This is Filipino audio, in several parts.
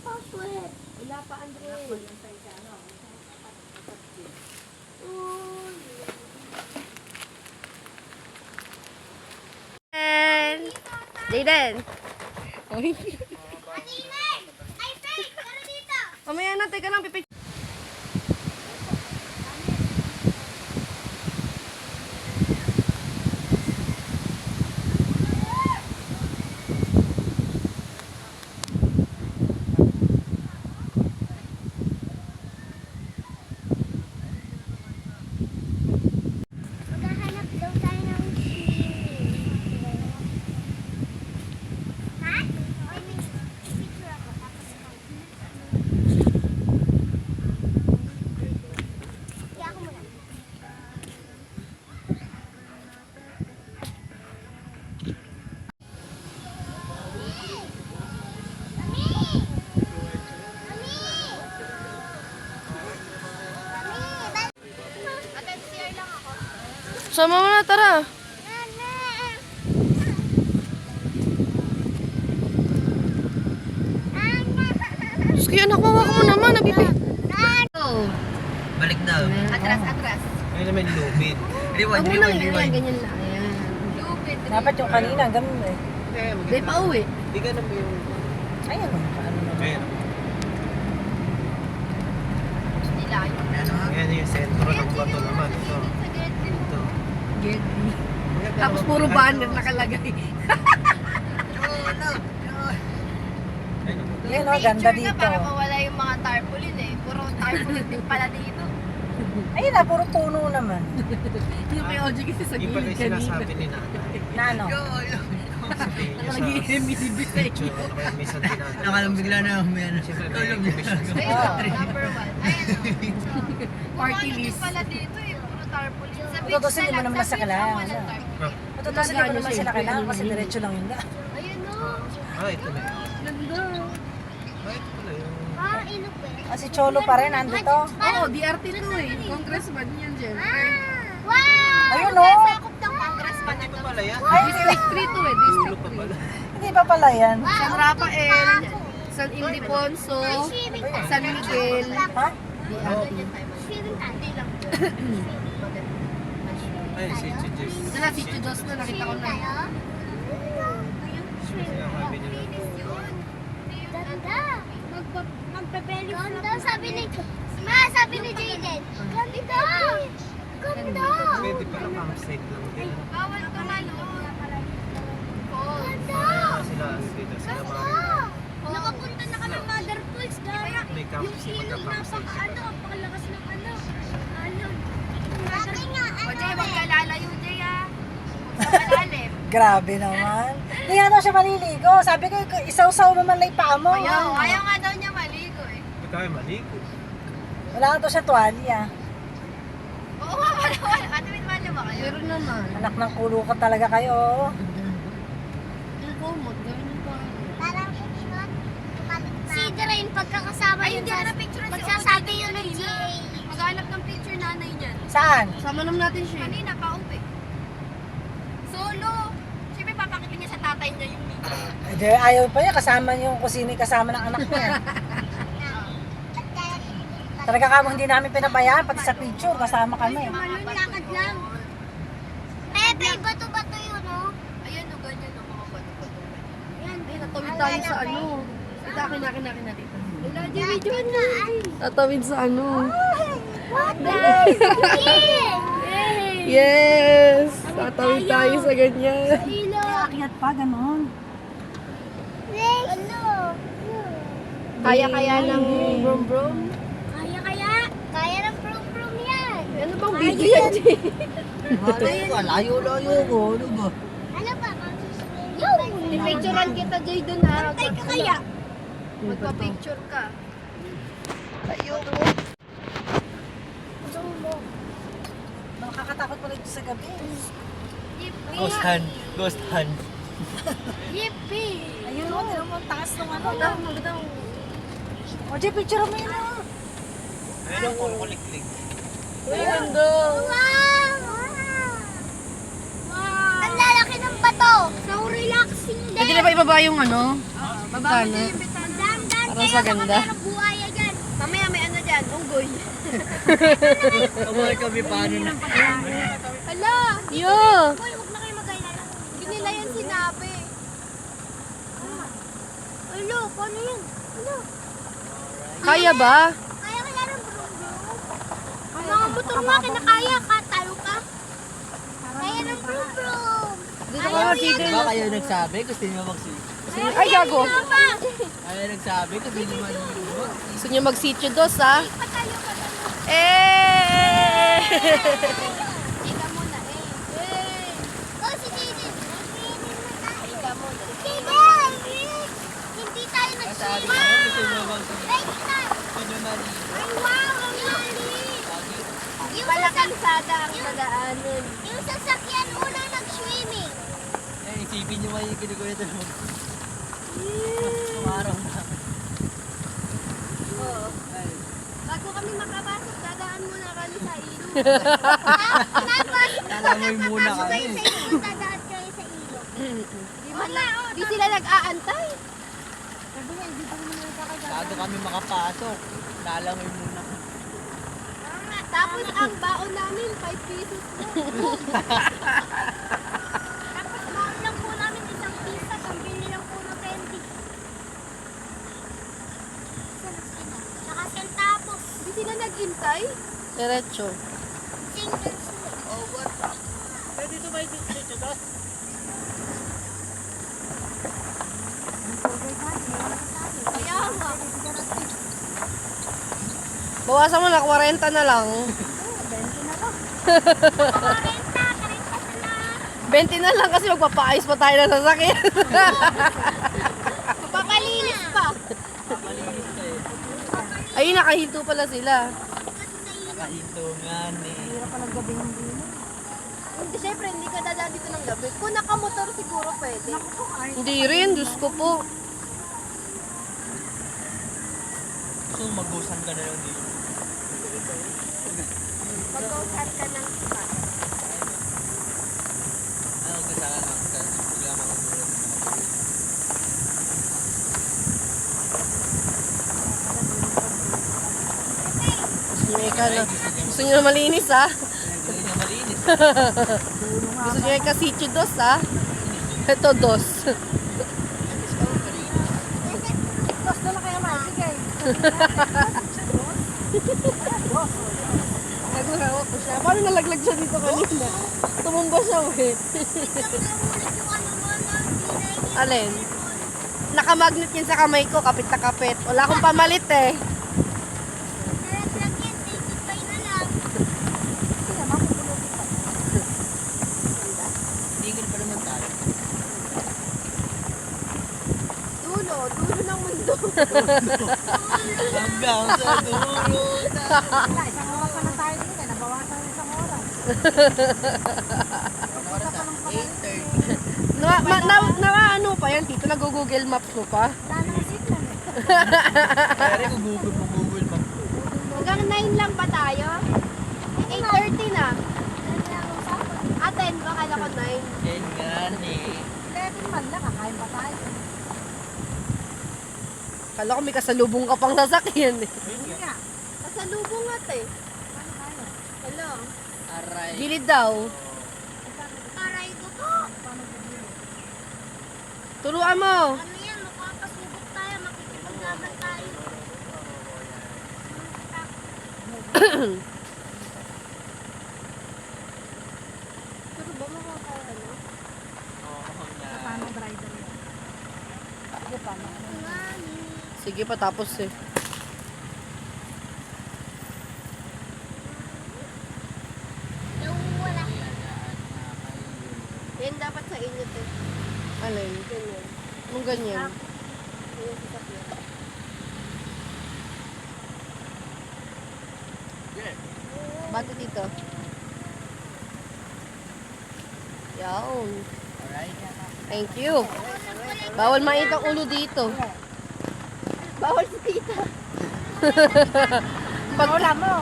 password? Wala pa, Andre. Jaden! Oy. Ay, Faith! Tara dito! Mamaya na, teka lang, pipicture. Maghahanap daw tayo ng ha? Ay, may picture ako. Tapos kaya ako muna. Sama mo na, tara. Diyos ko, anak, wawa ko mo naman. Balik daw. Atras, atras. Ayun naman lubid. Huwag mo nang yan, ganyan lang. Ayan. Dapat yung kanina, ganun eh. Di pa uwi. Di ka naman yung... Ayun, paano naman. Ayan. Nilayo. Ayan yung sentro ng bato naman. Ito. Ito. Getty. Tapos puro banner nakalagay. Yan o, ganda dito. Para mawala yung mga tarpaulin eh. Puro tarpaulin din pala dito. Ayun na, puro puno naman. Yung may OG kasi sa Yung pala gilid yung kanina. sinasabi ni nanay. Na ano? Sabihin niya sa Nag-i-imibig sa picture. Ano kaya minsan tinatawag. Nakalang bigla na may ano. Siyempre may exhibition. Number 1. Ayan o. Party list. pala dito eh. Puro tarpaulin. Sa beach Matutusin, di mo naman nasa kailangan. walang tarpaulin. Matutusin, di mo naman sila kailangan kasi diretso lang yun. Ayun o. Ito na yun. Ganda. Ito pala yung... Ah, ilog ba? Ah, si Cholo pa rin, ando to. Oo, DRT to eh. Congressman yan dyan. Wow! Ayun o. Sakop ng congressman Hindi pa pala yan. Ay, District 3 to eh. Dulo District pa pala. hindi pa pala yan. San Rafael, San Ildefonso, San Miguel. Ha? Swimming time. Hindi lang. Ay, si Chijis. Sila si Chujos na nakita ko na. Sinasabi niya lang. Ganda. Magpapeli. Ganda, sabi ni... Ma, sabi ni Jaden. Ganda. Ganda. Pwede pala campsite lang din. Bawal ka malo. Ganda. Sila dito. Sila mga... Nakapunta na kami Mother Falls. May campsite. Yung ilog napaka-ano, napakalakas ng ano. Sabi nga, O Jay, huwag ka lalayo Jay ah. Huwag sa malalim. Grabe naman. Hindi nga daw siya maliligo. Sabi ko, isaw-saw mo man lang yung paa mo. Ayaw nga daw niya maligo eh. Ito ay maligo. Wala nga daw siya tuwalya. Oo nga wala. Ate, may malo ba kayo? Meron naman. Anak ng kulo ka talaga kayo. Yung kumot, gawin yung parang. parang si Drain pagkakasama yun dyan. Pagsasabi yun ng GA. Maghanap ng picture nanay niyan. Saan? Sama naman natin siya. Kanina, pauwi. Solo. Siyempre papakita niya sa tatay niya yung video. Eh, di, ayaw pa niya. Kasama yung kusini, kasama ng anak niya. Talaga kamo hindi namin pinabayaan. Pati sa picture, kasama kami. Lakad lang. Pepe, bato-bato yun, oh. Ayan o, ganyan o, mga bato-bato. Yan, Tatawid tayo sa ano. Kita, kinakin na dito. Wala, video na. Tatawid sa ano. What the? Yes! Tatawid tayo sa ganyan. Akyat pa, ganon. Ano? Kaya ng brum-brum. Kaya? Kaya ng prum-prum yan. Ano bang video yan, Jay? Layo-layo ko. Ano ba? Ano ba? Yung! Picturean kita, Jay, dun ha. Tay ka kaya? Magpa-picture ka. Ayoko. Nakakatakot pala ito sa gabi. Ghost hand. Ghost hand. Yippee! Ayun mo, tinan mo, ang taas ng ano. Maganda. O, Jay, picture mo yun ah. Ayun ang kuliklik. Uy, ganda. Wow! Wow! Ang lalaki ng bato. So relaxing din. Pwede na ba ibaba yung ano? Baba mo na yung Mas maganda. Ang buhaya dyan. Mamaya may ano dyan, unggoy. Kamuha kami paano na. Hala! Yo! Uy, huwag na kayo mag-alala. Hindi nila yan sinabi. Ulo, paano yun? Ulo. Kaya ba? Kaya kaya ng brum. Ang mga motor nga kinakaya ka. Talo ka. Kaya ng brum. Dito ka nga, chicken. Diba kayo nagsabi? Gusto niyo mag-sitio? Ay, gago. Kayo nagsabi? Gusto niyo mag-sitio? Gusto niyo mag-sitio dos, ha? Patalo ka. Eh! Ika muna Oh, si Jaden. Ika muna. Jaden! Hindi tayo Sabi nag-swim. ko, gusto niyo mag-sitio? Right na. Gusto niyo maligo? Ay, wow! Ang lalim. Yung Pala sasak- kalsada ang dadaanan. yung sasakyan una nag-swimming. Eh, isipin niyo may kinukulit na mag... Kumaraw na. Oo. Bago kami makapasok, dadaan muna kami sa ilog. Tapos, Lalamoy muna papasok kayo kami. sa ilog, dadaan kayo sa ilog. Di sila nag-aantay. Bago kami makapasok, lalamoy muna kami. Tapos ang baon namin, 5 pesos lang. Tapos, baon lang po namin isang pisa, pambili lang po ng candy. Saka centavos. Di sila nag-intay. Diretso. Singles. Oh, what? Kaya nga. Bawasan mo na, 40 na lang. 20 na lang kasi magpapaayos pa tayo ng sasakyan. Papalinis pa. Malinis ka eh. Ayun, nakahinto pala sila. Nakahintungan eh. Hindi, syempre, hindi ka dadaan dito ng gabi. Kung nakamotor siguro pwede. Hindi rin, Diyos ko po. So, mag-usan ka na lang dito. Mag-go-kart ka ng spot. Ano gusto ka lang? Bigla mga gulat. Gusto niyo na. Gusto niyo na malinis, ha? Gusto niyo malinis. Gusto niyo ka sitio dos, ha? Ito dos. Tapos doon na kaya maibigay. Nagurawa ko siya. Paano nalaglag siya dito kanina? Tumumba siya, eh. Alin? Nakamagnet yan sa kamay ko, kapit na kapit. Wala akong pamalit, eh. Tigil pa naman tayo. Dulo ng mundo. Hanggang sa dulo na. Wala, isang oras na lang tayo dito. Nabawasan ng isang oras. Oras na, 8:30. Ano pa yan, Tito? Nag-google Maps mo pa? Wala nang signal eh. Kaya rin kung Google Map. Hanggang 9 lang ba tayo? 8:30 na. Ah, 10 ba? Kala ko 9. Yan nga eh. 11 man lang, kakain pa tayo. Kala ko may kasalubong ka pang sasakyan, eh. Hindi nga. Kasalubong nga eh. Paano kaya? Hello. Aray. Gilid daw. Aray ko po. Turuan mo. Ano yan? Makakasubok tayo. Makikipaglaban tayo. Pero ba makakaya na? Oo nga. Paano driver yan? Hindi pa, Sige, patapos, eh. Nawawala. Yan dapat sa inyo to. Alin? Ganyan. Anong ganyan? Yung sasakyan. Bati dito. Yawn. Alright. Thank you. Bawal makita ang ulo dito. Bawal si tita. Bawal mo.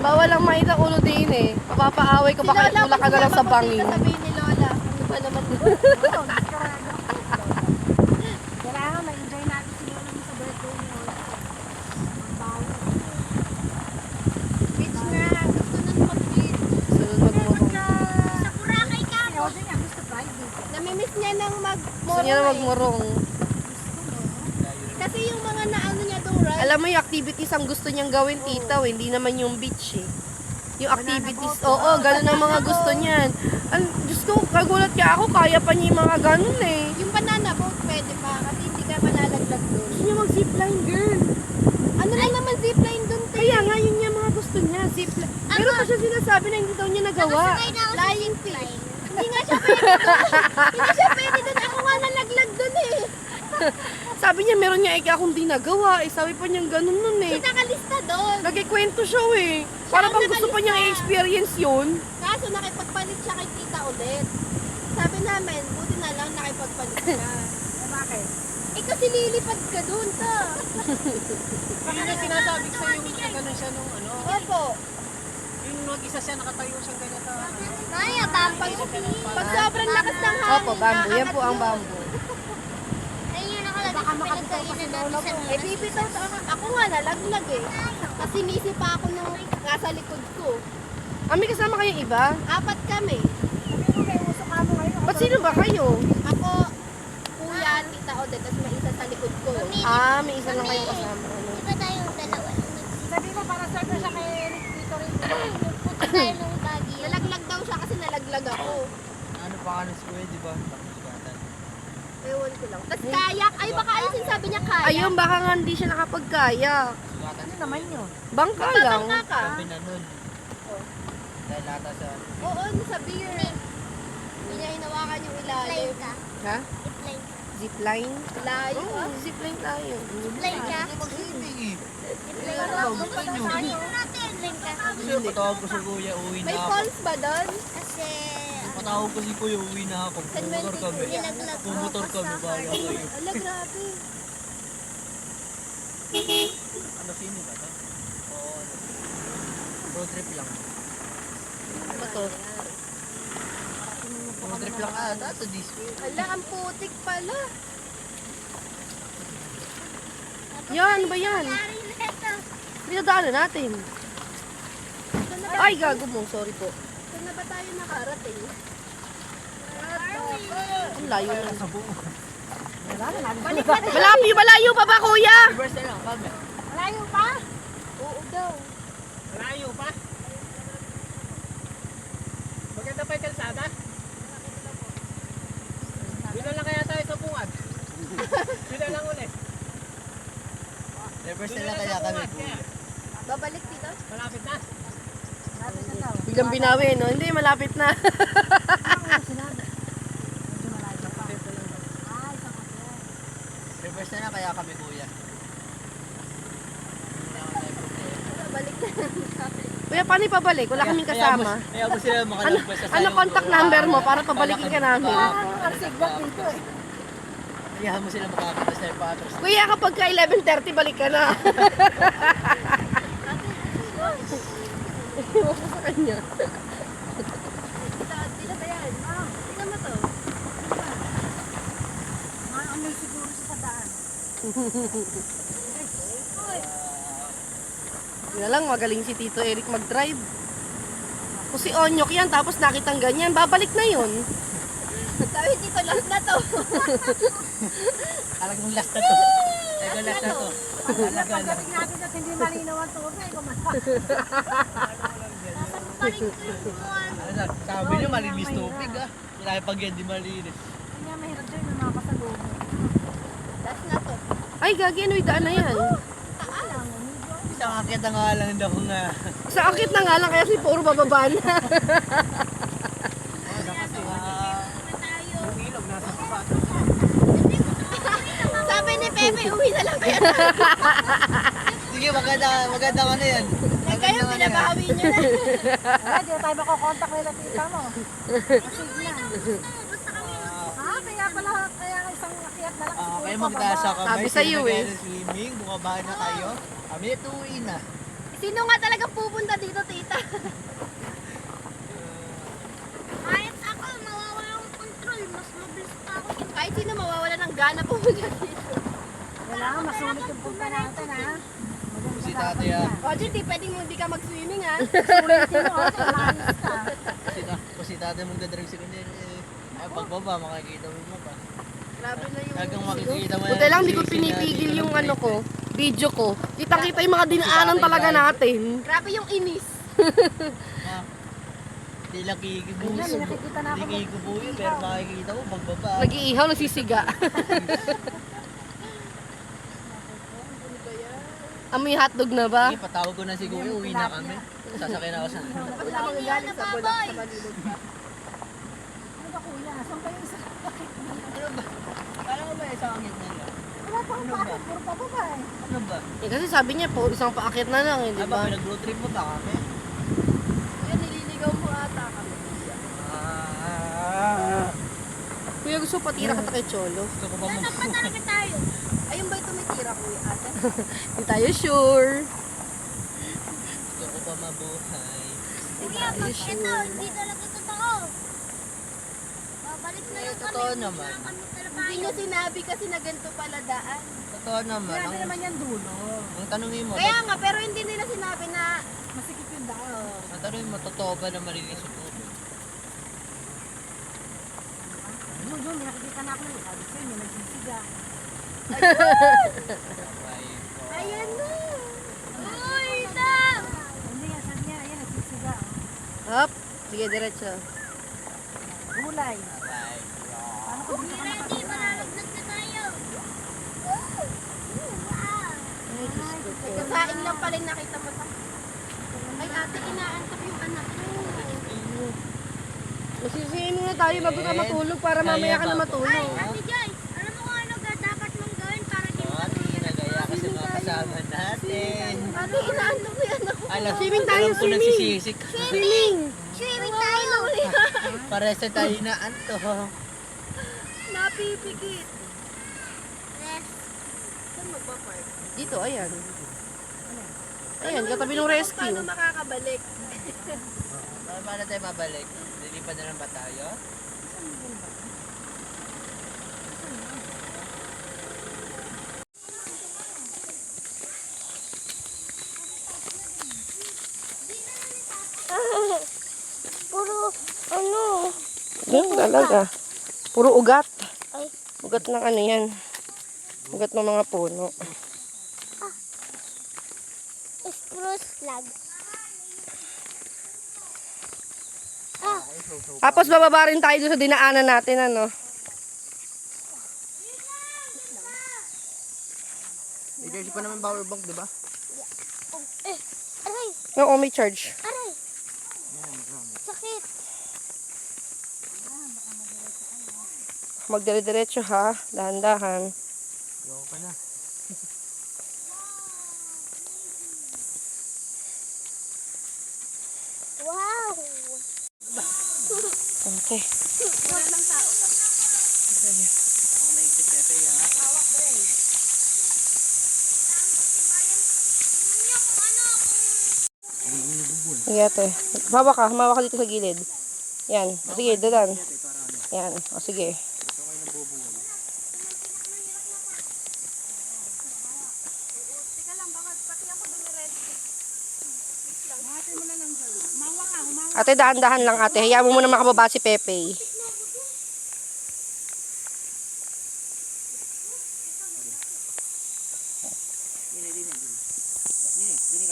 Bawal lang makita ang ulo din, eh. Mapapaaway ka, baka itulak ka na lang sa bangin. Sabihin ni Lola. Ano ba naman ito? Kailangan ma-enjoy natin si Lola mo sa birthday niyo. niya na magmurong. Kasi yung mga naano niya dong ride. Alam mo yung activities ang gusto niyang gawin, tita, hindi naman yung beach eh. Yung activities, oo, ganun ang mga gusto niyan. Diyos ko, kagulat ka ako, kaya pa niya yung mga ganun eh. Yung banana boat, pwede pa. Kasi hindi ka malalaglag doon. Gusto niya mag-zipline, girl. Ano lang naman zipline doon, te? Kaya nga, yun yung mga gusto niya, zipline. Pero pa siya sinasabi na hindi daw niya nagawa. Nakasakay na ako sa Flying zipline. Hindi nga siya pwede doon. Hindi siya pwede doon. Ako nga nalaglag doon eh. Sabi niya, meron niya akong di nagawa. Eh, sabi pa niya ganun nun eh. Siya nakalista doon. Nagkikwento siya eh. Para bang gusto pa niyang i-experience yun. Kaso nakipagpalit siya kay Tita Odette. Sabi namin, buti na lang nakipagpalit siya. Bakit? Eh kasi lilipad ka doon sa. Yun yung sinasabi ko sa'yo, yung gano'n siya nung ano. Opo. Yung mag-isa siya, nakatayo siyang ganyan sa... Maya, bamboo. Pag sobrang lakas ng hangin. Opo, bamboo. Yan po ang bamboo. Ayun yung nakalagay sa pinagkainan natin sa Eh bibitaw sa ako nga nalaglag eh. Kasi nisi pa ako ng nasa likod ko. May kasama kayong iba? 4 kami. Ba't sino ba kayo? Ako, kuya, Tita Odette, tapos may isa sa likod ko. May isa lang kayong kasama. Ano? Iba tayong dalawa. Sabi mo, para serve sa kay Eric dito rin. Punta tayo ng Baguio. Nalaglag daw siya kasi nalaglag ako. Ano pa ka ng school, di ba? Pakisgatan. Ewan ko lang. Tapos kayak, ay baka ayun sabi niya kayak. Ayun, baka nga hindi siya nakapagkaya. Sugatan Ano naman yun? Bangka lang. Babangka ka. Sabi na nun. Dahil lata sa... Oo, sa beer. Hindi niya hinawakan yung ilalim. Zipline ka. Ha? Zipline. Zipline? Layo Oo, ah. zipline tayo. Zipline ka. Mag-swimming eh. Zipline ka. Zipline ka. Kasi patawag ko si kuya, uwi May na ako. falls ba doon? Kasi, Patawag ko si kuya, uwi na ako. San Pumotor kami. nilaglag ko Pumotor ako kami, sa bago kayo. Ala, grabe. Ano, swimming ba to? Oo, ano. Road trip lang. Ano to? Road trip lang ata to this way. Ala, ang putik pala. Yan, ano ba yan? Pinadaanan natin. Ay, gago mo. Sorry po. Saan na ba tayo nakarating? Ang layo na. Sa buo. Malayo pa ba, kuya? Reverse na lang, kami. Malayo pa? Oo daw. Malayo pa? Maganda pa yung kalsada? Bila lang kaya tayo sa bungad? Bila lang ulit. Reverse na lang kaya kami. Babalik dito? Malapit na. Malapit na daw. Biglang binawi, no? Hindi, malapit na. Reverse na lang kaya kami kuya. Babalik na. Kuya, paano ipabalik? Wala kaming kasama. Kaya mo sila makalagpas sa Ano contact number mo para pabalikin ka namin? Ang signal dito eh. Kaya mo sila makakita sa patros. Kuya, kapag ka 11:30, balik ka na. Iwan ko sa kanya. Dito ba yan? Tingnan mo to. Maamoy siguro sa daan. Yun na lang, magaling si Tito Eric mag-drive. Kung si Onyok yan, tapos nakitang ganyan, babalik na yun. Sabi dito, last na to. Alag mong last na to. Ego last na to. Alaga lang. Pagdating natin at hindi malinaw ang tubig. Ano, sabi niyo malinis tubig ah. Wala pag yan di malinis. Kanya mahirap dyan yung mga pasalubong. Last na to. Ay, gagi, ano yung daan na yan? Isang akit na nga lang daw nga. Sa akit na nga lang, kaya si puro bababa na. Yung ilog nasa patros. Sabi ni Pepe, uwi na lang kaya. Sige, maganda ano yan. Kayo pinabawi niyo na. Wala, di na tayo makokontak nila tita mo. Signal. Kaya pala, kaya isang akyat na lang. Kayo magtasa kamay. Sabi sa'yo sino eh. nag-ano swimming, bumaba na kayo. Kami ito uwi na. Sino nga talaga pupunta dito, tita? Kahit ako, mawawala yung control. Mas mabilis pa ako. Kahit sino mawawala ng gana pupunta dito. Kailangan masulit yung punta natin ha. Si tatay ah. O, Jun, di pwedeng hindi ka mag-swimming ha. Sulitin mo, maayos ka. Si tatay mong dadrive si kundi. Ay, pagbaba, makikita mo pa. Grabe na yung... Hanggang makikita mo Buti lang, hindi ko pinipigil yung ano ko, video ko. Kita-kita yung mga dinaanan talaga natin. Grabe yung inis. Hindi lang kikibuyo. Yan, may nakikita na ako. Hindi kikibuyo, pero makikita mo, pagbaba. Nag-iihaw, nagsisiga. Amoy hotdog na ba? Sige, patawag ko na si Kuya, uwi na kami. Sasakay na ako sa... Wala kang galing sa bulak sa balilog ka. Ano ba kuya? Saan kayo isa? Ano ba? Kala ko ba sa angit na lang? Wala pa akong bakit. Puro pa ba eh. Ano ba? Eh, kasi sabi niya po, isang paakit na lang, eh, di Di ba, ba? pinag-road trip mo ba kami? Kaya nililigaw mo ata kami. Kuya, gusto ko patira ka kay Cholo. Gusto ko pa Saan pa talaga tayo? Ayun ba yung tumitira kuya ate? Hindi tayo sure. Gusto ko pa mabuhay. Kuya, pag ito, hindi talaga totoo. Babalik na lang kami. Totoo naman. Hindi nyo sinabi kasi na ganito pala daan. Totoo naman. Grabe naman yan dulo. Ang tanongin mo, Kaya nga, pero hindi nila sinabi na... Masikip yung daan. ang tanongin mo, totoo ba na marilis yung ulo? Yun, yun, may nakikita na ako. Sabi sa'yo, may nagsisiga. Ay, ko. Ayan na! Uy, Sam! Hindi, yan, sabi niya, ayan, nagsisiga. Hop, sige, diretso. Gulay. Ay, ko. Paano ko dito ka Ready, malalaglag na tayo. Wow! Ay, Diyos ko po. Nagkasaing lang pala yung nakita mo. Ay ate, inaantok yung anak ko. Masisihin muna tayo bago ka matulog para mamaya ka na Ay, matulog. Ate Joy, alam mo kung ano dapat mong gawin para di mo Ate, nagaya kasi mga kasama natin. Ate, inaantok yung anak ko. Alam, Swimming tayo, alam ko swimming. nagsisisik. Swimming! swimming tayo. Pares na tayo na anto. Napipikit. Yes. Saan magpa-park? Dito, ayan. Ayan, katabi ng rescue. Paano makakabalik? Paano tayo mabalik? Lilipad na lang ba tayo? Puro, ano? Yan talaga. Puro ugat. Ay. Ugat ng ano yan. Ugat ng mga puno. Spruce flag. Tapos bababa rin tayo doon sa dinaanan natin, ano. I-charge pa naman power bank, di ba? Aray, Oo, may charge. aray. Sakit. Magdire-diretso ha. Dahan-dahan. Ayoko pa na. Wow. Okay. Ako na yung pepe yan. Sige ate. Hawa ka dito sa gilid. Yan. O, sige, dadan. Yan. O sige. Ate, dahan-dahan lang ate. Hayaan mo muna makababa si Pepe.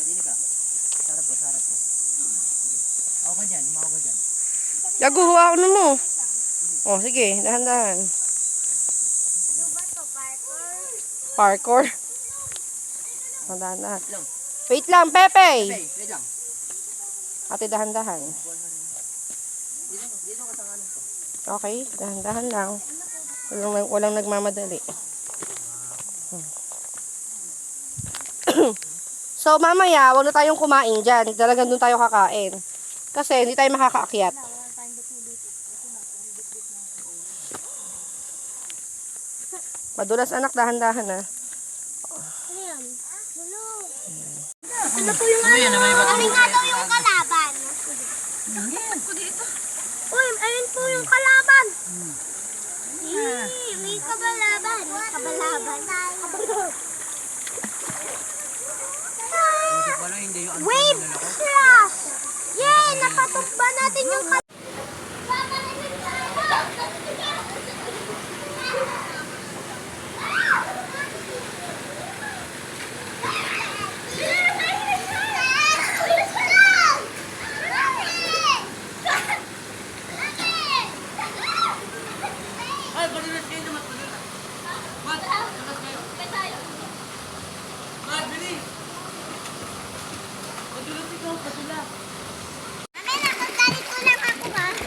Dini ka. Sarap ko. Sige. Ako ka dyan, umaw ka dyan. Yago, huwag ano mo. O, sige. Dahan-dahan. Ano ba to, parkour? Parkour. O, dahan-dahan. Wait lang, Pepe. Hey, wait lang. Ate, dahan-dahan. Dito ka sa kanan ko. Okay, dahan-dahan lang. Walang nagmamadali. So, mamaya, wag na tayong kumain dyan. Talagang doon tayo kakain. Kasi, hindi tayo makakaakyat. Madulas anak, dahan-dahan na. Ano yan? Bulo. Ano yan? May Kami nga daw yung kalaban. Uy, ayun po yung kalaban. May kabalaban. Kabalaban. Hindi pala, hindi yung Wave crash! Yay! Napatukba natin yung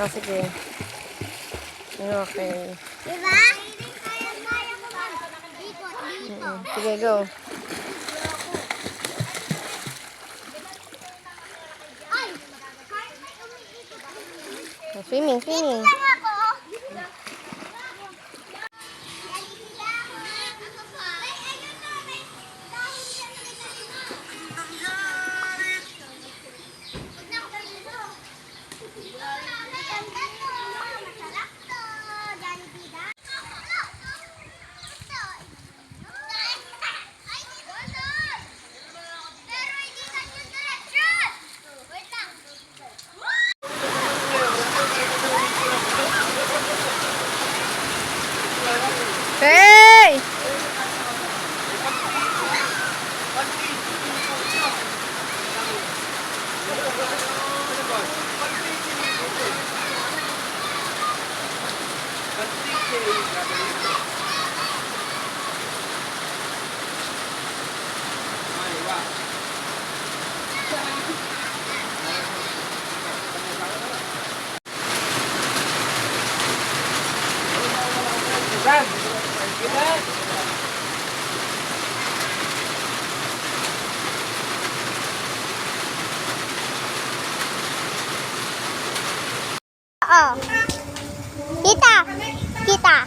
Oh, sige. Okay. Diba? Kaya ko ba? Ikot, dito. Sige, go. Ay! Kahit may umiikot. Swimming, swimming. Lang ako. Hey! Oo. Kita. Kita.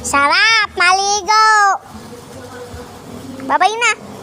Sarap maligo. Babay na.